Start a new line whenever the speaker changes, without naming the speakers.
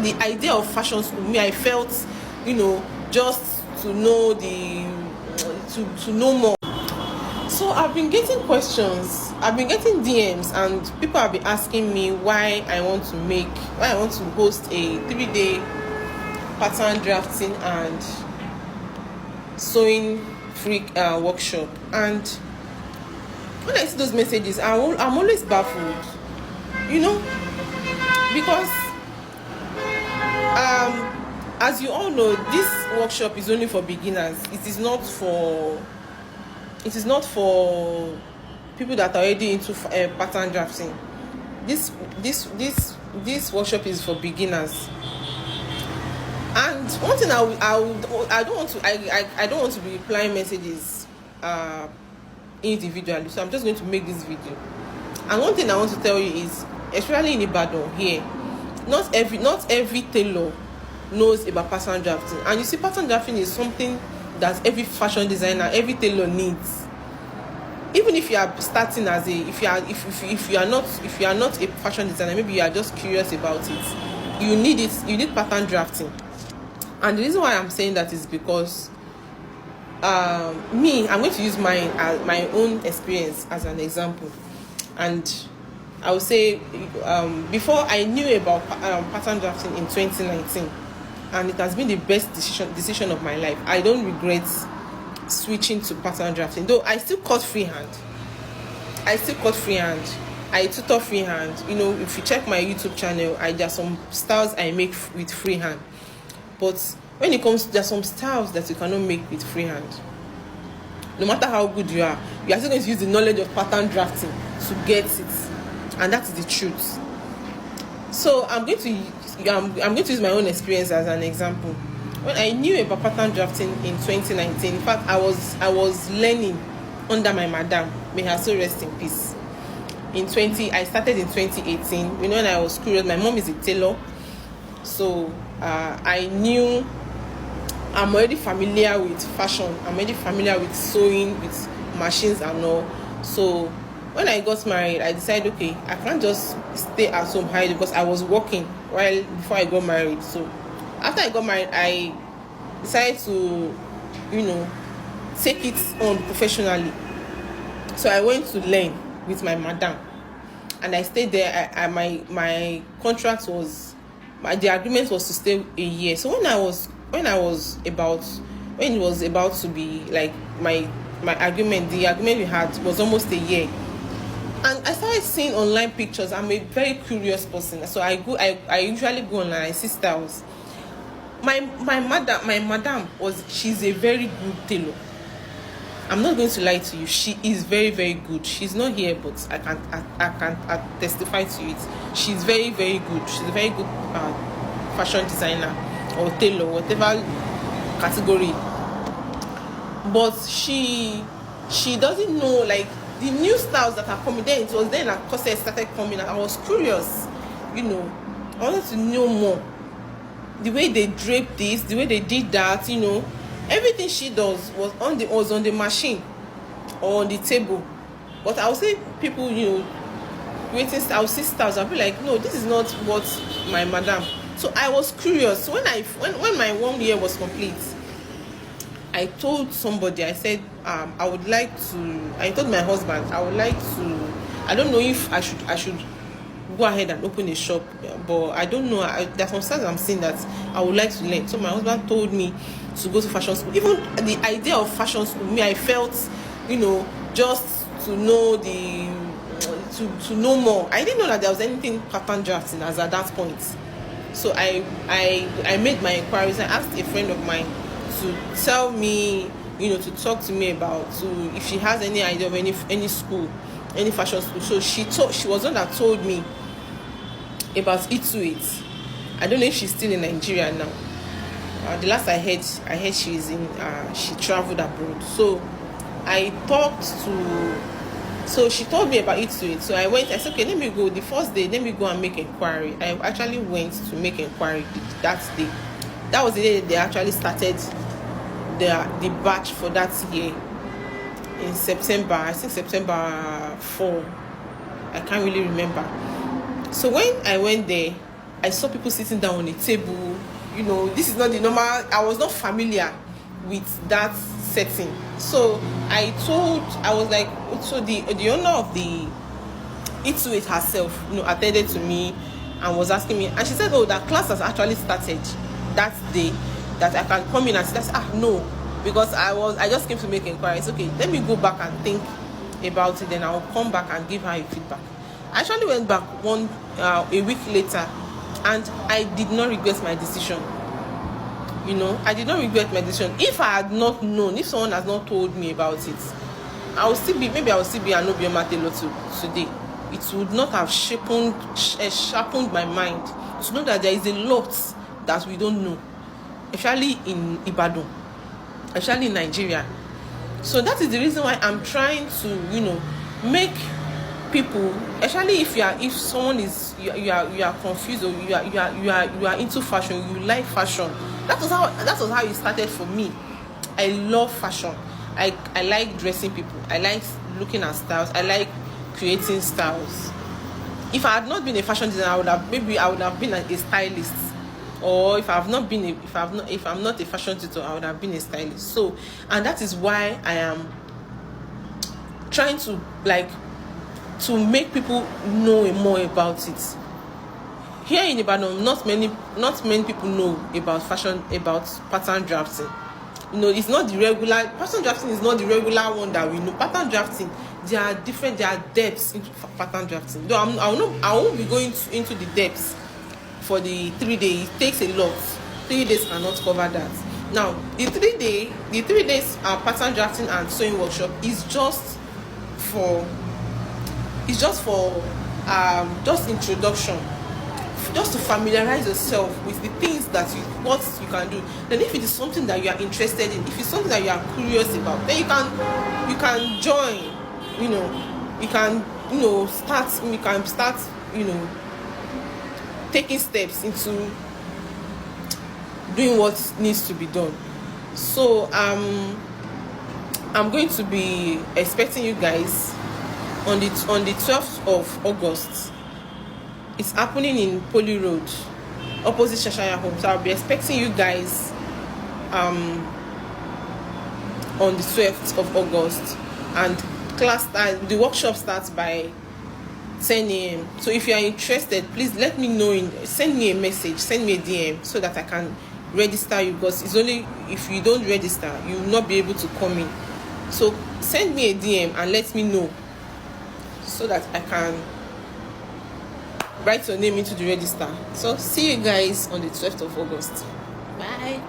the idea of fashion school, me, I felt, just to know to know more. So I've been getting questions, I've been getting DMs, and people have been asking me why I want to host a 3-day pattern drafting and sewing free workshop. And when I see those messages, I'm always baffled, because as you all know, this workshop is only for beginners. It is not for people that are already into pattern drafting. This workshop is for beginners. And one thing I don't want to be replying messages individually, so I'm just going to make this video. And one thing I want to tell you is, especially in Ibadan here, not every tailor knows about pattern drafting. And you see, pattern drafting is something that every fashion designer, every tailor needs. Even if you are starting as if you are not a fashion designer, maybe you are just curious about it, you need pattern drafting. And the reason why I'm saying that is because I'm going to use my own experience as an example. And I would say, before I knew about pattern drafting in 2019, and it has been the best decision of my life. I don't regret switching to pattern drafting, though I still cut freehand. I tutor freehand. If you check my YouTube channel, there are some styles I make with freehand. But when it comes, there are some styles that you cannot make with freehand. No matter how good you are still going to use the knowledge of pattern drafting to get it, and that is the truth. So I'm going to use my own experience as an example. When I knew about pattern drafting in 2019, in fact, I was learning under my madam. May her soul rest in peace. I started in 2018. When I was curious, my mom is a tailor, so I knew I'm already familiar with fashion. I'm already familiar with sewing, with machines and all. So when I got married, I decided, okay, I can't just stay at home hiding, because I was working before I got married. So after I got married, I decided to, take it on professionally. So I went to learn with my madam, and I stayed there. My contract was, the agreement was to stay a year. So when it was about to be like my agreement, the agreement we had was almost a year. And I started seeing online pictures. I'm a very curious person, so I usually go online, I see styles. My madam she's a very good tailor. I'm not going to lie to you. She is very, very good. She's not here, but I can testify to it. She's very, very good. She's a very good fashion designer or tailor, whatever category. But she doesn't know, like, the new styles that are coming. Then it was then that corset started coming, and I was curious. I wanted to know more. The way they drape this, the way they did that, everything she does was on the machine or on the table. But I would say people, waiting, I'll see styles, I'll be like, no, this is not what my madam. So I was curious. So when my 1 year was complete, I told somebody, I said, I told my husband, I would like to, I don't know if I should go ahead and open a shop, but I don't know, there's some styles I'm seeing that I would like to learn. So my husband told me to go to fashion school. Even the idea of fashion school, me, I felt, just to know to know more. I didn't know that there was anything pattern drafting as at that point. So I made my inquiries. I asked a friend of mine to tell me, to talk to me about, if she has any idea of any school, any fashion school. So she was one that told me about It2It. I don't know if she's still in Nigeria now. The last I heard she's she traveled abroad. So so she told me about It2It. So I went, I said, okay, let me go. The first day, let me go and make inquiry. I actually went to make inquiry that day. That was the day they actually started the batch for that year in September. I think September 4. I can't really remember. So when I went there, I saw people sitting down on a table. This is not the normal. I was not familiar with that setting. So I was like, so the owner of the Eat to It herself, attended to me and was asking me, and she said, oh, that class has actually started that day, that I can come in and say, no, because I just came to make inquiries. Okay, let me go back and think about it, then I'll come back and give her a feedback. I actually went back a week later, and I did not regret my decision. I did not regret my decision. If I had not known, if someone has not told me about it, I will still be an Obioma tailor today. It would not have sharpened my mind to know that there is a lot that we don't know, especially in Ibadan, especially in Nigeria. So that is the reason why I'm trying to, make people, especially if someone is you are confused, or you are into fashion, you like fashion. That was how it started for me. I love fashion. I like dressing people. I like looking at styles. I like creating styles. If I had not been a fashion designer, I would have been a stylist. Or if I'm not a fashion tutor, I would have been a stylist. So, and that is why I am trying to make people know more about it. Here in Ibadan, not many people know about pattern drafting. It's not the regular pattern drafting. Is not the regular one that we know. Pattern drafting, there are depths into pattern drafting. Though I won't be going into the depths for the 3 days. It takes a lot. 3 days cannot cover that. Now, the 3 days pattern drafting and sewing workshop is just for introduction, just to familiarize yourself with the things that what you can do. Then if it is something that you are interested in, if it's something that you are curious about, then you can join. You can start taking steps into doing what needs to be done. So I'm going to be expecting you guys on the 12th of August. It's happening in Poly Road, opposite Shashaya Homes. So I'll be expecting you guys on the 12th of August, and the workshop starts by 10 a.m. So if you are interested, please let me know. Send me a message, send me a DM, so that I can register you, because it's only if you don't register, you will not be able to come in. So send me a DM and let me know, so that I can write your name into the register. So see you guys on the 12th of August. Bye.